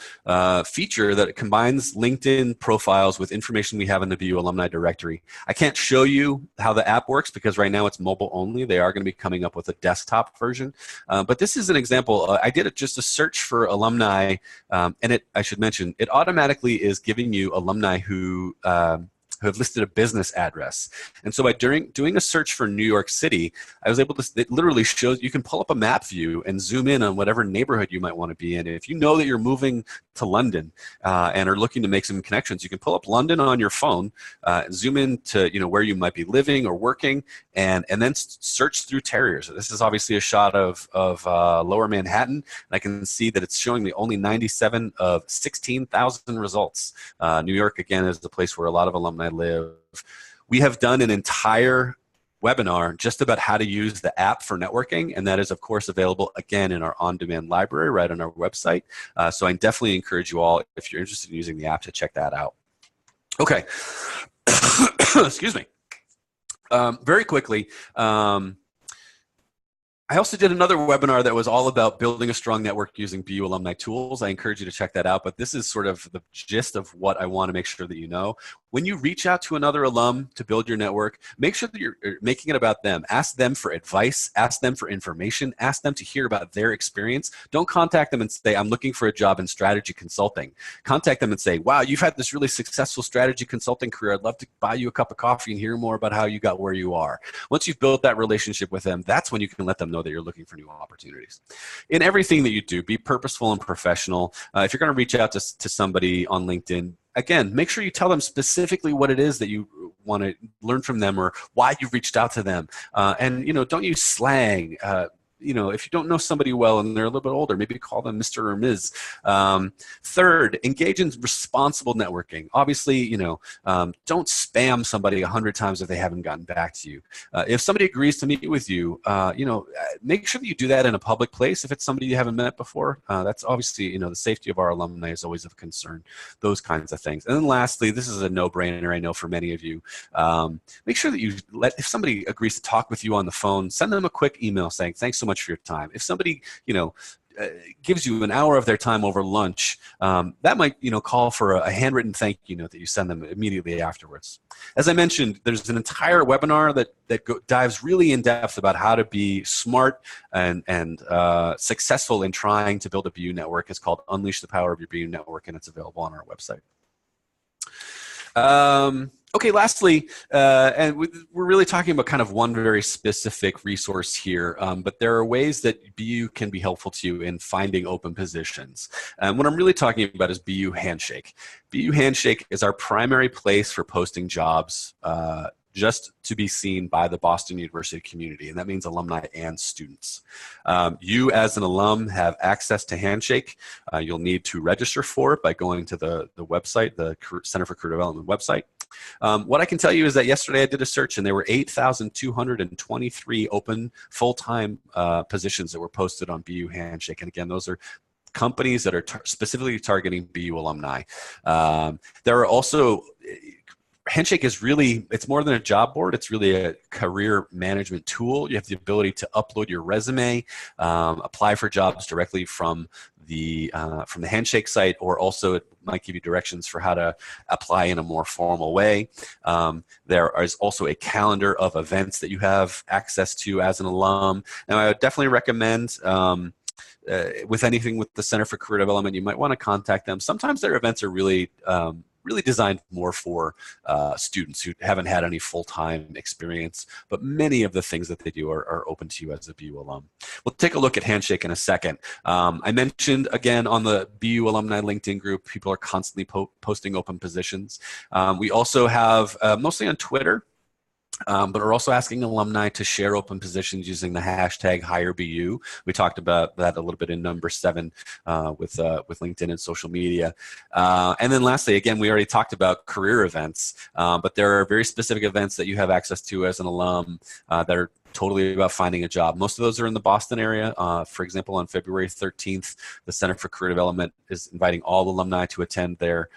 feature that combines LinkedIn profiles with information we have in the BU Alumni Directory. I can't show you how the app works because right now it's mobile only. They are going to be coming up with a desktop version. But this is an example. I did just a search for alumni, and I should mention, it automatically is giving you alumni who have listed a business address. And so by doing a search for New York City, I was able to, it literally shows, you can pull up a map view and zoom in on whatever neighborhood you might want to be in. And if you know that you're moving to London and are looking to make some connections, you can pull up London on your phone, zoom in to where you might be living or working, and then search through terriers. This is obviously a shot of Lower Manhattan, and I can see that it's showing me only 97 of 16,000 results. New York, again, is the place where a lot of alumni live. We have done an entire webinar just about how to use the app for networking, and that is of course available again in our on-demand library right on our website. So I definitely encourage you all, if you're interested in using the app, to check that out. Okay. Excuse me. Very quickly, I also did another webinar that was all about building a strong network using BU alumni tools. I encourage you to check that out, but this is sort of the gist of what I want to make sure that you know. When you reach out to another alum to build your network, make sure that you're making it about them. Ask them for advice, ask them for information, ask them to hear about their experience. Don't contact them and say, I'm looking for a job in strategy consulting. Contact them and say, wow, you've had this really successful strategy consulting career. I'd love to buy you a cup of coffee and hear more about how you got where you are. Once you've built that relationship with them, that's when you can let them know that you're looking for new opportunities. In everything that you do, be purposeful and professional. If you're going to reach out to somebody on LinkedIn, again, make sure you tell them specifically what it is that you want to learn from them or why you reached out to them. And, don't use slang. If you don't know somebody well and they're a little bit older, maybe call them Mr. or Ms. Third, engage in responsible networking. Obviously, don't spam somebody 100 times if they haven't gotten back to you. If somebody agrees to meet with you, make sure that you do that in a public place. If it's somebody you haven't met before, that's obviously, the safety of our alumni is always of concern, those kinds of things. And then lastly, this is a no-brainer, I know for many of you, make sure that if somebody agrees to talk with you on the phone, send them a quick email saying, thanks so much for your time. If somebody, gives you an hour of their time over lunch, that might, call for a handwritten thank you note that you send them immediately afterwards. As I mentioned, there's an entire webinar that dives really in depth about how to be smart and successful in trying to build a BU network. It's called Unleash the Power of Your BU Network, and it's available on our website. Okay, lastly, and we're really talking about kind of one very specific resource here, but there are ways that BU can be helpful to you in finding open positions. And what I'm really talking about is BU Handshake. BU Handshake is our primary place for posting jobs just to be seen by the Boston University community, and that means alumni and students. You as an alum have access to Handshake. You'll need to register for it by going to the website, the Center for Career Development website. What I can tell you is that yesterday I did a search and there were 8,223 open full-time positions that were posted on BU Handshake. And again, those are companies that are specifically targeting BU alumni. There are also Handshake is really, it's more than a job board. It's really a career management tool. You have the ability to upload your resume, apply for jobs directly from the Handshake site, or also it might give you directions for how to apply in a more formal way. There is also a calendar of events that you have access to as an alum. Now, I would definitely recommend with anything with the Center for Career Development, you might want to contact them. Sometimes their events are really designed more for students who haven't had any full-time experience, but many of the things that they do are open to you as a BU alum. We'll take a look at Handshake in a second. I mentioned, again, on the BU Alumni LinkedIn group, people are constantly posting open positions. We also have, mostly on Twitter, but we're also asking alumni to share open positions using the hashtag HireBU. We talked about that a little bit in number 7 with LinkedIn and social media. And then lastly, again, we already talked about career events, but there are very specific events that you have access to as an alum that are totally about finding a job. Most of those are in the Boston area. For example, on February 13th, the Center for Career Development is inviting all alumni to attend their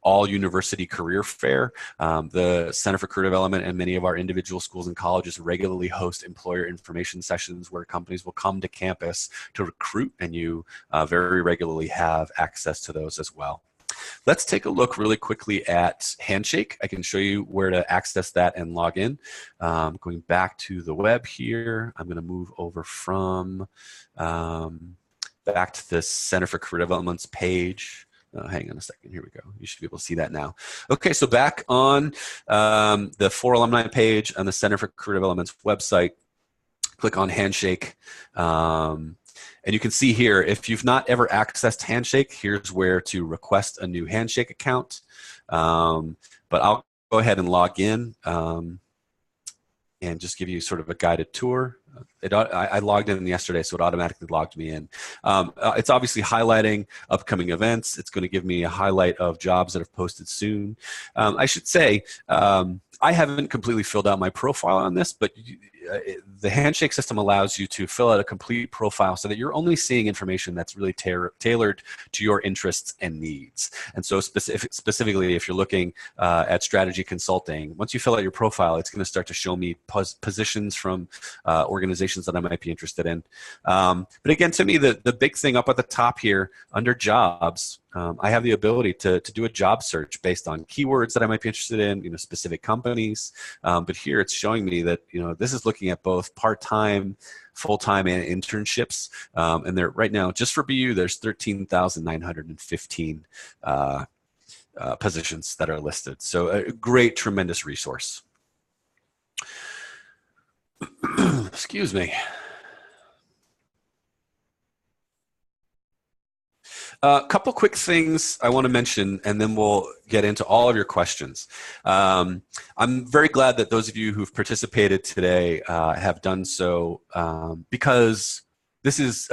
all university career fair. The Center for Career Development and many of our individual schools and colleges regularly host employer information sessions where companies will come to campus to recruit, and you very regularly have access to those as well. Let's take a look really quickly at Handshake. I can show you where to access that and log in. Going back to the web here, I'm going to move over from back to the Center for Career Development's page. Hang on a second. Here we go. You should be able to see that now. Okay, so back on the For Alumni page on the Center for Career Development's website, click on Handshake. And you can see here, if you've not ever accessed Handshake, here's where to request a new Handshake account. But I'll go ahead and log in and just give you sort of a guided tour. I logged in yesterday, so it automatically logged me in. It's obviously highlighting upcoming events. It's going to give me a highlight of jobs that have posted soon. I should say, I haven't completely filled out my profile on this, but the Handshake system allows you to fill out a complete profile so that you're only seeing information that's really tailored to your interests and needs. And so specifically, if you're looking at strategy consulting, once you fill out your profile, it's going to start to show me positions from organizations that I might be interested in. But again, to me, the big thing up at the top here under jobs, I have the ability to do a job search based on keywords that I might be interested in, specific companies. But here it's showing me that, this is looking at both part-time, full-time, and internships. And there right now, just for BU, there's 13,915 positions that are listed. So a great, tremendous resource. Excuse me. A couple quick things I want to mention, and then we'll get into all of your questions. I'm very glad that those of you who've participated today have done so because this is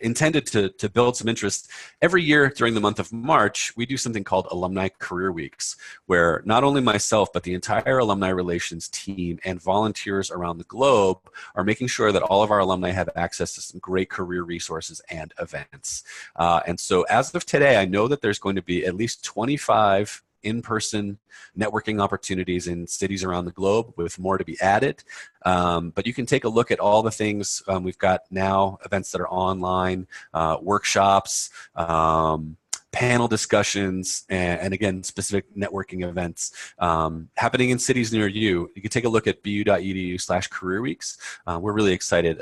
intended to build some interest. Every year during the month of March, we do something called Alumni Career Weeks, where not only myself, but the entire Alumni Relations team and volunteers around the globe are making sure that all of our alumni have access to some great career resources and events. And so as of today, I know that there's going to be at least 25 in-person networking opportunities in cities around the globe, with more to be added. But you can take a look at all the things we've got now, events that are online, workshops, panel discussions, and again, specific networking events happening in cities near you. You can take a look at bu.edu/careerweeks. We're really excited.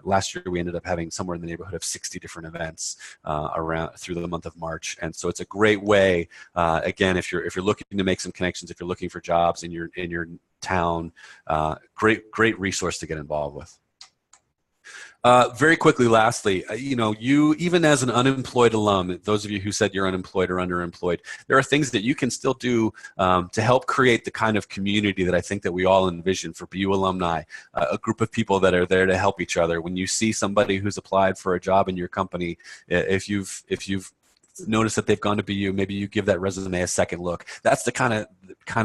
Last year, we ended up having somewhere in the neighborhood of 60 different events around through the month of March. And so it's a great way, again, if you're looking to make some connections, if you're looking for jobs in your town, great resource to get involved with. Very quickly, lastly, you, even as an unemployed alum, those of you who said you're unemployed or underemployed, there are things that you can still do to help create the kind of community that I think that we all envision for BU alumni, a group of people that are there to help each other. When you see somebody who's applied for a job in your company, if you've notice that they've gone to BU, maybe you give that resume a second look. That's the kind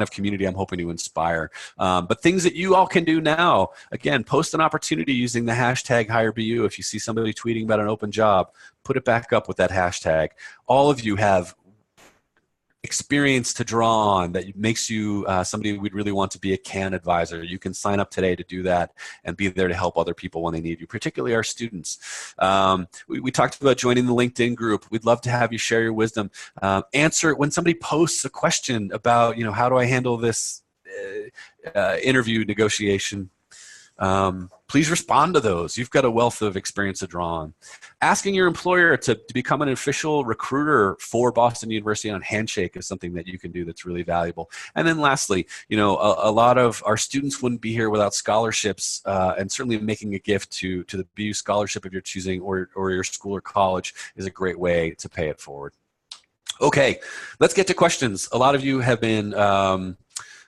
of community I'm hoping to inspire. But things that you all can do now, again, post an opportunity using the hashtag HireBU. If you see somebody tweeting about an open job, put it back up with that hashtag. All of you have experience to draw on that makes you somebody we'd really want to be a CAN advisor. You can sign up today to do that and be there to help other people when they need you, particularly our students. We talked about joining the LinkedIn group. We'd love to have you share your wisdom. Answer when somebody posts a question about, how do I handle this interview negotiation? Please respond to those. You've got a wealth of experience to draw on. Asking your employer to become an official recruiter for Boston University on Handshake is something that you can do that's really valuable. And then lastly, a lot of our students wouldn't be here without scholarships, and certainly making a gift to the BU scholarship of your choosing or your school or college is a great way to pay it forward. Okay, let's get to questions. A lot of you have been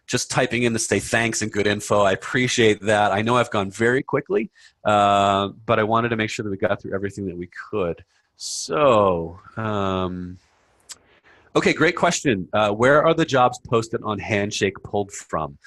just typing in to say thanks and good info. I appreciate that. I know I've gone very quickly, but I wanted to make sure that we got through everything that we could. So Okay, great question. Where are the jobs posted on Handshake pulled from?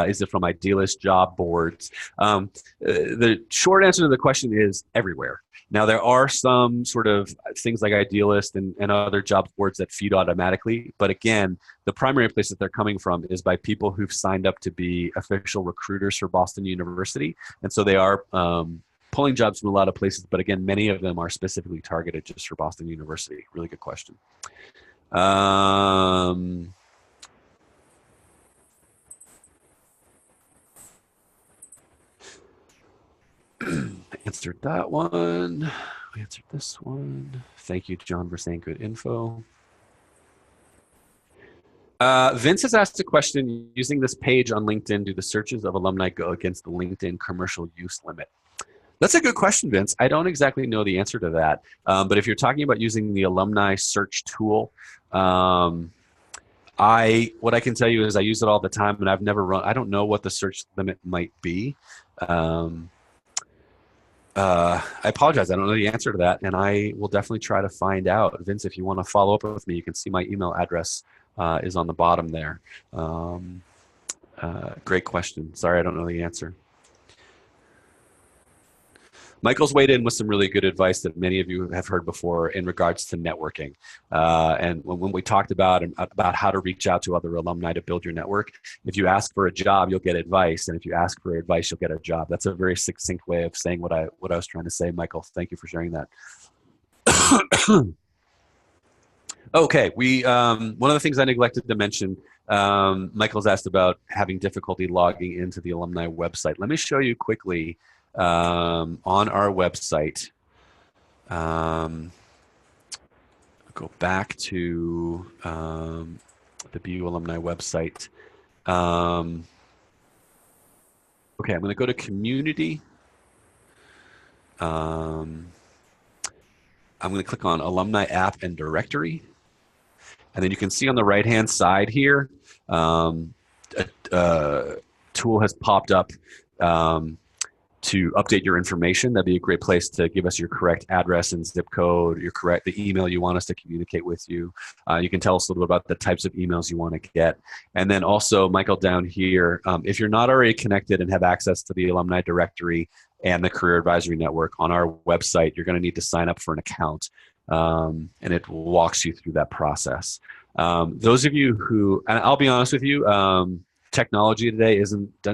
Is it from Idealist job boards? The short answer to the question is everywhere. Now, there are some sort of things like Idealist and other job boards that feed automatically. But again, the primary place that they're coming from is by people who've signed up to be official recruiters for Boston University. And so they are pulling jobs from a lot of places. But again, many of them are specifically targeted just for Boston University. Really good question. Answered that one. We answered this one. Thank you, John, for saying good info. Vince has asked a question: using this page on LinkedIn, do the searches of alumni go against the LinkedIn commercial use limit? That's a good question, Vince. I don't exactly know the answer to that. But if you're talking about using the Alumni Search tool, what I can tell you is I use it all the time, and I've never run. I don't know what the search limit might be. I apologize. I don't know the answer to that, and I will definitely try to find out. Vince, if you want to follow up with me, you can see my email address is on the bottom there. Great question. Sorry, I don't know the answer. Michael's weighed in with some really good advice that many of you have heard before in regards to networking. And when we talked about how to reach out to other alumni to build your network, if you ask for a job, you'll get advice. And if you ask for advice, you'll get a job. That's a very succinct way of saying what I was trying to say, Michael. Thank you for sharing that. Okay, one of the things I neglected to mention, Michael's asked about having difficulty logging into the alumni website. Let me show you quickly on our website. Go back to the BU Alumni website. Okay, I'm going to go to community. I'm going to click on Alumni App and Directory. And then you can see on the right-hand side here, a tool has popped up to update your information. That'd be a great place to give us your correct address and zip code, the email you want us to communicate with you. You can tell us a little bit about the types of emails you want to get. And then also, Michael, down here, if you're not already connected and have access to the alumni directory and the career advisory network on our website, you're going to need to sign up for an account. And it walks you through that process. Those of you who, and I'll be honest with you, technology today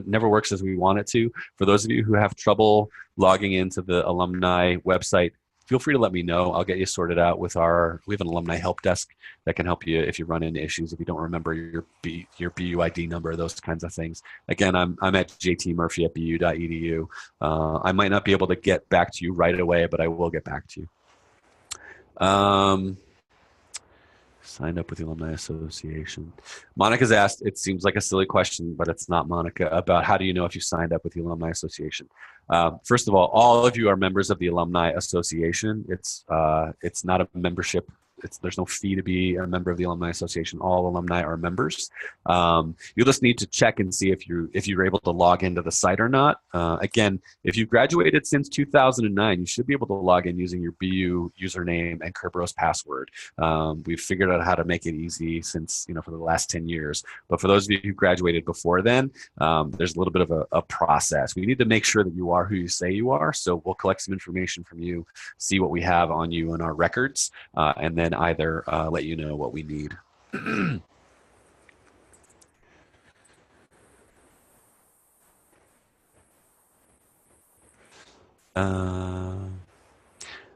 never works as we want it to. For those of you who have trouble logging into the alumni website, feel free to let me know. I'll get you sorted out with we have an alumni help desk that can help you if you run into issues, if you don't remember your BU ID number, those kinds of things. Again, I'm at jtmurphy@bu.edu. I might not be able to get back to you right away, but I will get back to you. Signed up with the Alumni Association. Monica's asked, it seems like a silly question, but it's not, Monica, about how do you know if you signed up with the Alumni Association? First of all of you are members of the Alumni Association. It's not a membership. There's no fee to be a member of the Alumni Association. All alumni are members. You just need to check and see if you're able to log into the site or not. Again, if you graduated since 2009, you should be able to log in using your BU username and Kerberos password. We've figured out how to make it easy since, for the last 10 years. But for those of you who graduated before then, there's a little bit of a process. We need to make sure that you are who you say you are. So we'll collect some information from you, see what we have on you in our records, and then either let you know what we need.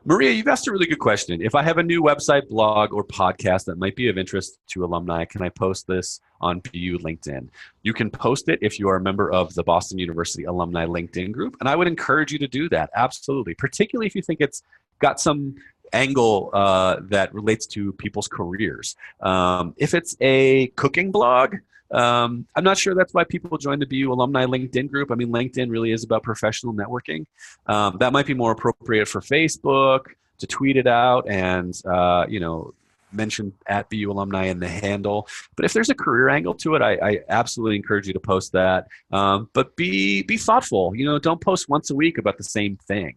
Maria, you've asked a really good question. If I have a new website, blog, or podcast that might be of interest to alumni, can I post this on BU LinkedIn? You can post it if you are a member of the Boston University Alumni LinkedIn group, and I would encourage you to do that, absolutely, particularly if you think it's got some angle that relates to people's careers. If it's a cooking blog, I'm not sure that's why people join the BU Alumni LinkedIn group. I mean, LinkedIn really is about professional networking. That might be more appropriate for Facebook to tweet it out and, mention at BU Alumni in the handle. But if there's a career angle to it, I absolutely encourage you to post that. But be thoughtful. Don't post once a week about the same thing.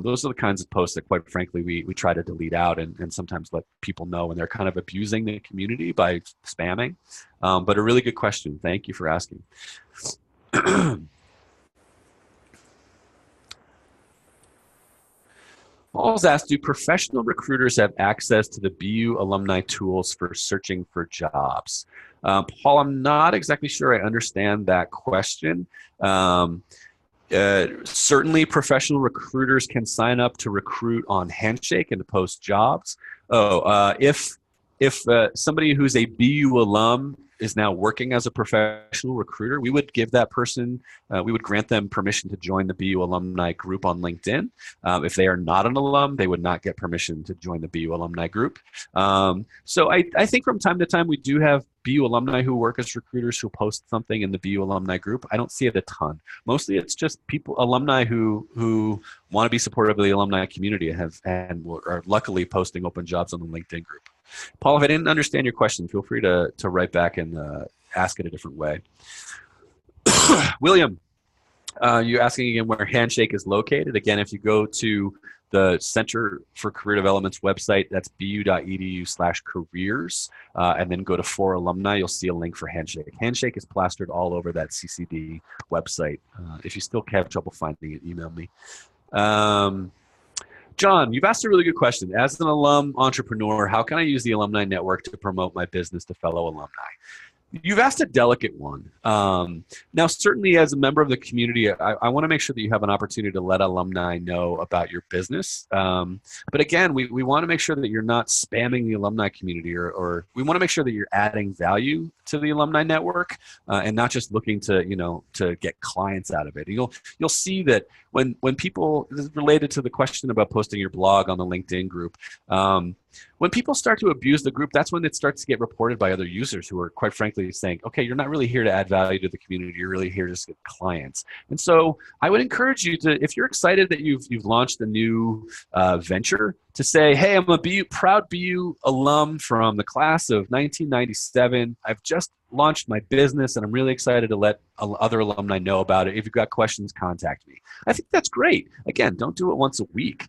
Those are the kinds of posts that, quite frankly, we try to delete out and sometimes let people know when they're kind of abusing the community by spamming. But a really good question. Thank you for asking. Paul's asked, do professional recruiters have access to the BU alumni tools for searching for jobs? Paul, I'm not exactly sure I understand that question. Certainly professional recruiters can sign up to recruit on Handshake and to post jobs. If somebody who's a BU alum is now working as a professional recruiter, we would give that person, we would grant them permission to join the BU alumni group on LinkedIn. If they are not an alum, they would not get permission to join the BU alumni group. So I think from time to time we do have BU alumni who work as recruiters who post something in the BU alumni group. I don't see it a ton. Mostly it's just alumni who want to be supportive of the alumni community and are luckily posting open jobs on the LinkedIn group. Paul, if I didn't understand your question, feel free to write back and ask it a different way. William, you're asking again where Handshake is located. Again, if you go to the Center for Career Development's website, that's bu.edu/careers, and then go to For Alumni, you'll see a link for Handshake. Handshake is plastered all over that CCD website. If you still have trouble finding it, email me. John, you've asked a really good question. As an alum entrepreneur, how can I use the alumni network to promote my business to fellow alumni? You've asked a delicate one. Now, certainly as a member of the community, I want to make sure that you have an opportunity to let alumni know about your business. But again, we want to make sure that you're not spamming the alumni community, or we want to make sure that you're adding value to the alumni network and not just looking to get clients out of it. You'll see that when people, this is related to the question about posting your blog on the LinkedIn group, when people start to abuse the group, that's when it starts to get reported by other users who are, quite frankly, saying, okay, you're not really here to add value to the community. You're really here to just get clients. And so I would encourage you to, if you're excited that you've launched a new venture, to say, hey, I'm a proud BU alum from the class of 1997. I've just launched my business and I'm really excited to let other alumni know about it. If you've got questions, contact me. I think that's great. Again, don't do it once a week.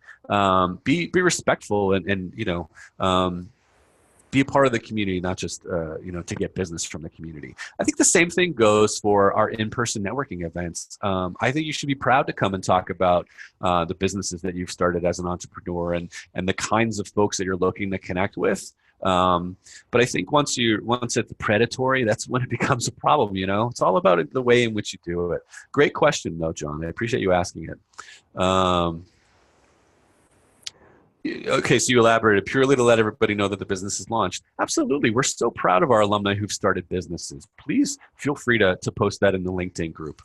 Be respectful and be a part of the community, not just to get business from the community. I think the same thing goes for our in-person networking events. I think you should be proud to come and talk about the businesses that you've started as an entrepreneur and the kinds of folks that you're looking to connect with. But I think once it's predatory, that's when it becomes a problem. It's all about the way in which you do it. Great question, though, John. I appreciate you asking it. Okay, so you elaborated purely to let everybody know that the business is launched. Absolutely. We're so proud of our alumni who've started businesses. Please feel free to post that in the LinkedIn group.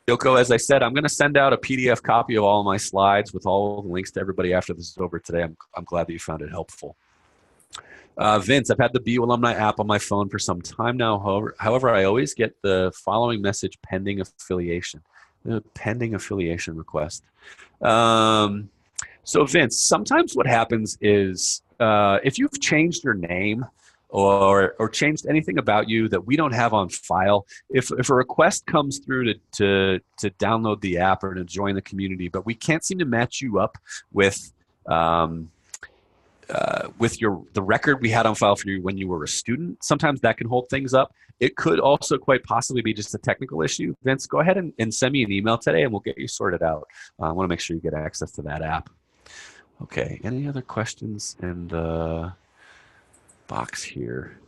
Yoko, as I said, I'm going to send out a PDF copy of all of my slides with all the links to everybody after this is over today. I'm glad that you found it helpful. Vince, I've had the BU Alumni app on my phone for some time now. However, I always get the following message: pending affiliation. Pending affiliation request. So Vince, sometimes what happens is if you've changed your name or changed anything about you that we don't have on file, if a request comes through to download the app or to join the community, but we can't seem to match you up with the record we had on file for you when you were a student, sometimes that can hold things up. It could also quite possibly be just a technical issue. Vince, go ahead and send me an email today and we'll get you sorted out. I want to make sure you get access to that app. Okay, any other questions in the box here?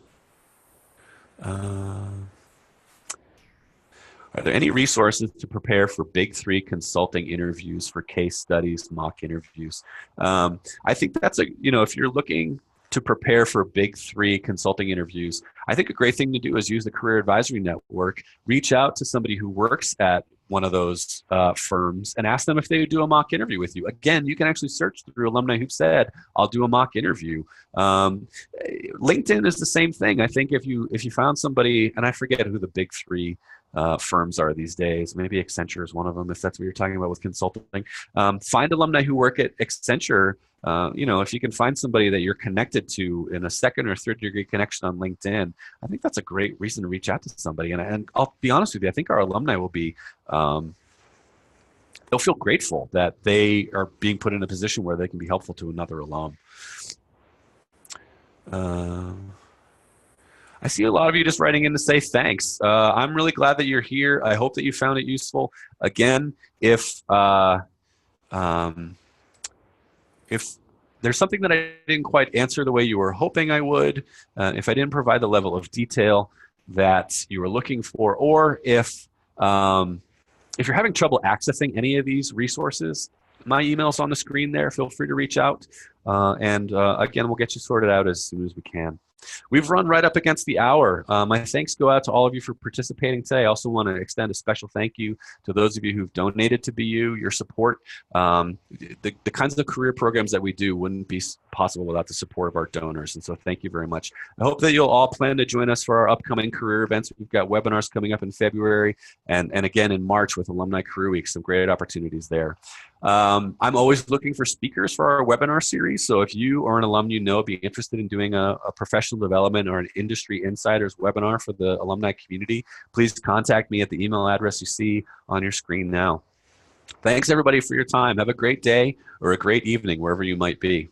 Are there any resources to prepare for Big 3 consulting interviews, for case studies, mock interviews? I think that's if you're looking to prepare for Big 3 consulting interviews, I think a great thing to do is use the Career Advisory Network. Reach out to somebody who works at one of those firms and ask them if they would do a mock interview with you. Again, you can actually search through alumni who've said, I'll do a mock interview. LinkedIn is the same thing. I think if you found somebody, and I forget who the big three firms are these days, maybe Accenture is one of them, if that's what you're talking about with consulting. Find alumni who work at Accenture. If you can find somebody that you're connected to in a second or third degree connection on LinkedIn, I think that's a great reason to reach out to somebody. And I'll be honest with you, I think our alumni will be, they'll feel grateful that they are being put in a position where they can be helpful to another alum. I see a lot of you just writing in to say thanks. I'm really glad that you're here. I hope that you found it useful. Again, if there's something that I didn't quite answer the way you were hoping I would, if I didn't provide the level of detail that you were looking for, or if you're having trouble accessing any of these resources, my email's on the screen there. Feel free to reach out. Again, we'll get you sorted out as soon as we can. We've run right up against the hour. My thanks go out to all of you for participating today. I also want to extend a special thank you to those of you who've donated to BU. Your support, the kinds of career programs that we do wouldn't be possible without the support of our donors. And so thank you very much. I hope that you'll all plan to join us for our upcoming career events. We've got webinars coming up in February and again in March with Alumni Career Week, some great opportunities there. I'm always looking for speakers for our webinar series. So if you or an alum you know be interested in doing a professional development or an industry insiders webinar for the alumni community, please contact me at the email address you see on your screen now. Thanks everybody for your time. Have a great day or a great evening wherever you might be.